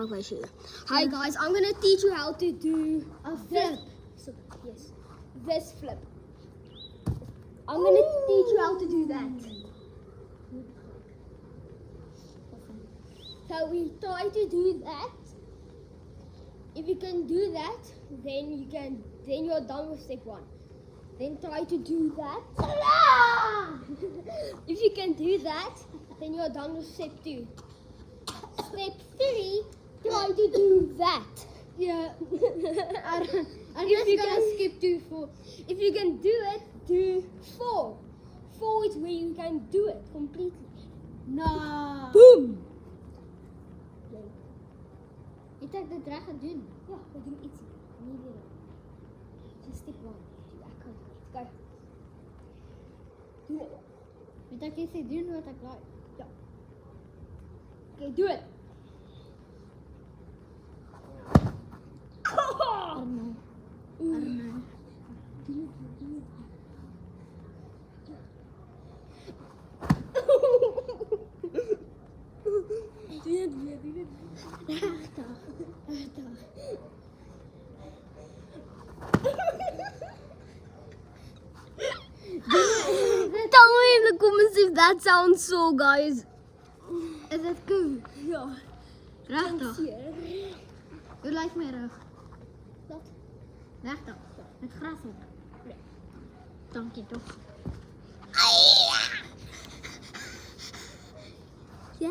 ga ik bij je. Hi guys, I'm gonna teach you how to do A flip. Yes, this flip. I'm gonna teach you how to do that. So we try to do that. If you can do that, then you're done with step 1. Then try to do that. If you can do that, then you're done with step 2. Step 3, try to do that. Yeah. I'm If just you gonna can- skip to 4. If you can do it, do 4. 4 is where you can do it completely. No. Boom! Ik dacht dat draag gaat doen. Ja, we doen iets. Niet weer. Just step 1. Ja, kom. Kijk. Doe het. Ik dacht eerst doen wat ik like. Ja. Oké, doe het. Arno. Arno. Doe het weer, doe het. Tell me in the comments if that sounds so, guys. Is het cool? Ja. Rechtop. Hier. Hoe lijkt mijn rug? Dat. Rechtop. Met gras op. Ja. Dank je toch. Ja.